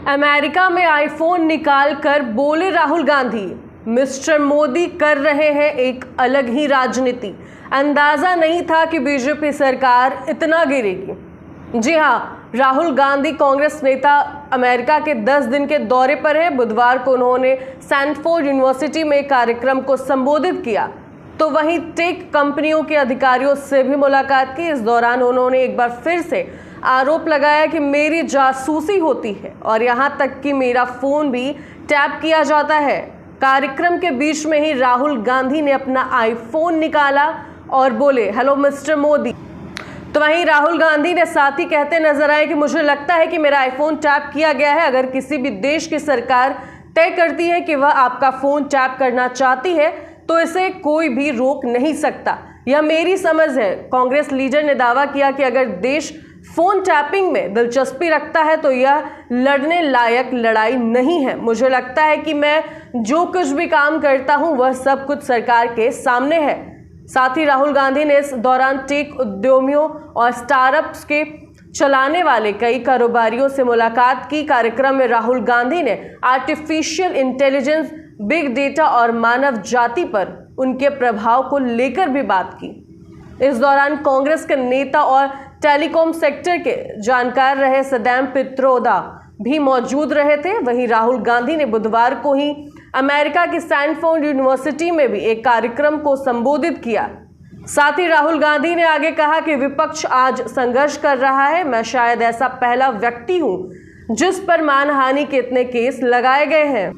America में iPhone निकाल कर बोले राहुल गांधी, मिस्टर मोदी कर रहे हैं एक अलग ही राजनीति। अंदाजा नहीं था कि बीजेपी सरकार इतना गिरेगी। जी हाँ, राहुल गांधी कांग्रेस नेता अमेरिका के 10 दिन के दौरे पर है। बुधवार को उन्होंने स्टैनफोर्ड यूनिवर्सिटी में एक कार्यक्रम को संबोधित किया, तो वहीं टेक कंपनियों के अधिकारियों से भी मुलाकात की। इस दौरान उन्होंने एक बार फिर से आरोप लगाया कि मेरी जासूसी होती है और यहाँ तक कि मेरा फोन भी टैप किया जाता है। कार्यक्रम के बीच में ही राहुल गांधी ने अपना आईफोन निकाला और बोले, हेलो मिस्टर मोदी। तो वहीं राहुल गांधी ने साथ ही कहते नजर आए कि मुझे लगता है कि मेरा आईफोन टैप किया गया है। अगर किसी भी देश की सरकार तय करती है कि वह आपका फोन टैप करना चाहती है तो इसे कोई भी रोक नहीं सकता, यह मेरी समझ है। कांग्रेस लीडर ने दावा किया कि अगर देश फोन टैपिंग में दिलचस्पी रखता है तो यह लड़ने लायक लड़ाई नहीं है। मुझे लगता है कि मैं जो कुछ भी काम करता हूं वह सब कुछ सरकार के सामने है। साथ ही राहुल गांधी ने इस दौरान टेक उद्यमियों और स्टार्टअप्स के चलाने वाले कई कारोबारियों से मुलाकात की। कार्यक्रम में राहुल गांधी ने आर्टिफिशियल इंटेलिजेंस, बिग डेटा और मानव जाति पर उनके प्रभाव को लेकर भी बात की। इस दौरान कांग्रेस के नेता और टेलीकॉम सेक्टर के जानकार रहे सदैम पित्रोदा भी मौजूद रहे थे। वहीं राहुल गांधी ने बुधवार को ही अमेरिका की स्टैनफोर्ड यूनिवर्सिटी में भी एक कार्यक्रम को संबोधित किया। साथ ही राहुल गांधी ने आगे कहा कि विपक्ष आज संघर्ष कर रहा है। मैं शायद ऐसा पहला व्यक्ति हूं जिस पर मानहानि के इतने केस लगाए गए हैं।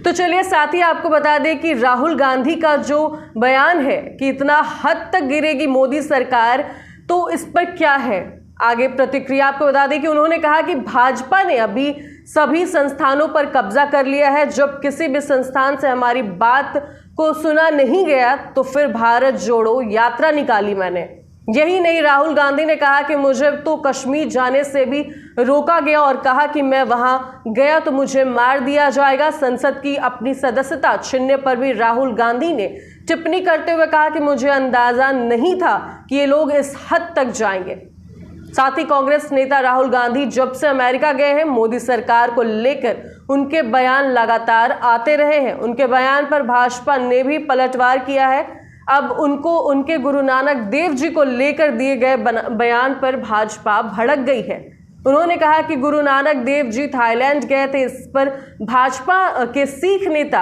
तो चलिए साथ ही आपको बता दें कि राहुल गांधी का जो बयान है कि इतना हद तक गिरेगी मोदी सरकार, तो इस पर क्या है आगे प्रतिक्रिया। आपको बता दें कि उन्होंने कहा कि भाजपा ने अभी सभी संस्थानों पर कब्जा कर लिया है। जब किसी भी संस्थान से हमारी बात को सुना नहीं गया तो फिर भारत जोड़ो यात्रा निकाली मैंने। यही नहीं, राहुल गांधी ने कहा कि मुझे तो कश्मीर जाने से भी रोका गया और कहा कि मैं वहां गया तो मुझे मार दिया जाएगा। संसद की अपनी सदस्यता छीनने पर भी राहुल गांधी ने टिप्पणी करते हुए कहा कि मुझे अंदाजा नहीं था कि ये लोग इस हद तक जाएंगे। साथ ही कांग्रेस नेता राहुल गांधी जब से अमेरिका गए हैं, मोदी सरकार को लेकर उनके बयान लगातार आते रहे हैं। उनके बयान पर भाजपा ने भी पलटवार किया है। अब उनको उनके गुरु नानक देव जी को लेकर दिए गए बयान पर भाजपा भड़क गई है। उन्होंने कहा कि गुरु नानक देव जी थाईलैंड गए थे। इस पर भाजपा के सिख नेता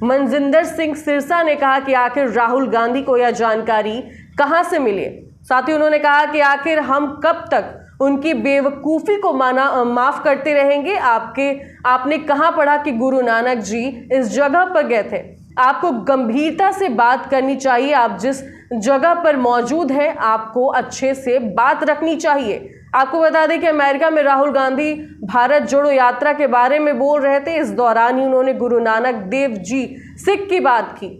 मनजिंदर सिंह सिरसा ने कहा कि आखिर राहुल गांधी को यह जानकारी कहां से मिली। साथ ही उन्होंने कहा कि आखिर हम कब तक उनकी बेवकूफ़ी को माफ करते रहेंगे। आपने कहाँ पढ़ा कि गुरु नानक जी इस जगह पर गए थे। आपको गंभीरता से बात करनी चाहिए। आप जिस जगह पर मौजूद हैं आपको अच्छे से बात रखनी चाहिए। आपको बता दें कि अमेरिका में राहुल गांधी भारत जोड़ो यात्रा के बारे में बोल रहे थे। इस दौरान ही उन्होंने गुरु नानक देव जी सिख की बात की।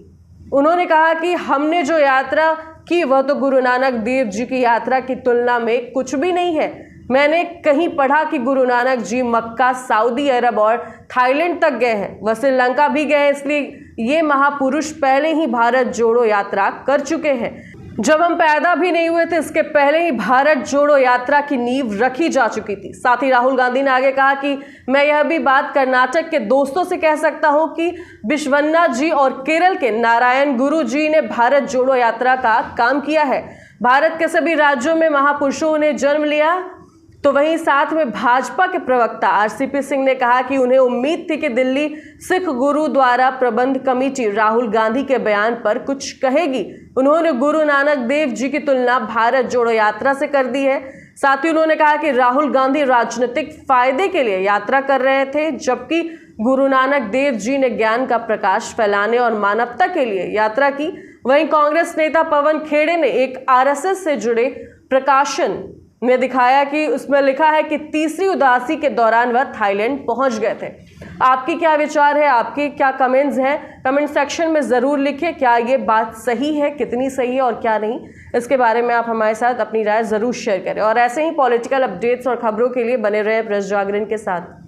उन्होंने कहा कि हमने जो यात्रा की वह तो गुरु नानक देव जी की यात्रा की तुलना में कुछ भी नहीं है। मैंने कहीं पढ़ा कि गुरु नानक जी मक्का, सऊदी अरब और थाईलैंड तक गए हैं, वह श्रीलंका भी गए हैं। इसलिए ये महापुरुष पहले ही भारत जोड़ो यात्रा कर चुके हैं। जब हम पैदा भी नहीं हुए थे इसके पहले ही भारत जोड़ो यात्रा की नींव रखी जा चुकी थी। साथ ही राहुल गांधी ने आगे कहा कि मैं यह भी बात कर्नाटक के दोस्तों से कह सकता हूं कि विश्वन्ना जी और केरल के नारायण गुरु जी ने भारत जोड़ो यात्रा का काम किया है। भारत के सभी राज्यों में महापुरुषों ने जन्म लिया। तो वहीं साथ में भाजपा के प्रवक्ता आरसीपी सिंह ने कहा कि उन्हें उम्मीद थी कि दिल्ली सिख गुरुद्वारा प्रबंध कमेटी राहुल गांधी के बयान पर कुछ कहेगी। उन्होंने गुरु नानक देव जी की तुलना भारत जोड़ो यात्रा से कर दी है। साथ ही उन्होंने कहा कि राहुल गांधी राजनीतिक फायदे के लिए यात्रा कर रहे थे, जबकि गुरु नानक देव जी ने ज्ञान का प्रकाश फैलाने और मानवता के लिए यात्रा की। वहीं कांग्रेस नेता पवन खेड़े ने एक आरएसएस से जुड़े प्रकाशन में दिखाया कि उसमें लिखा है कि तीसरी उदासी के दौरान वह थाईलैंड पहुंच गए थे। आपकी क्या विचार है, आपके क्या कमेंट्स हैं, कमेंट सेक्शन में ज़रूर लिखिए। क्या ये बात सही है, कितनी सही है और क्या नहीं, इसके बारे में आप हमारे साथ अपनी राय ज़रूर शेयर करें। और ऐसे ही पॉलिटिकल अपडेट्स और खबरों के लिए बने रहे प्रेस जागरण के साथ।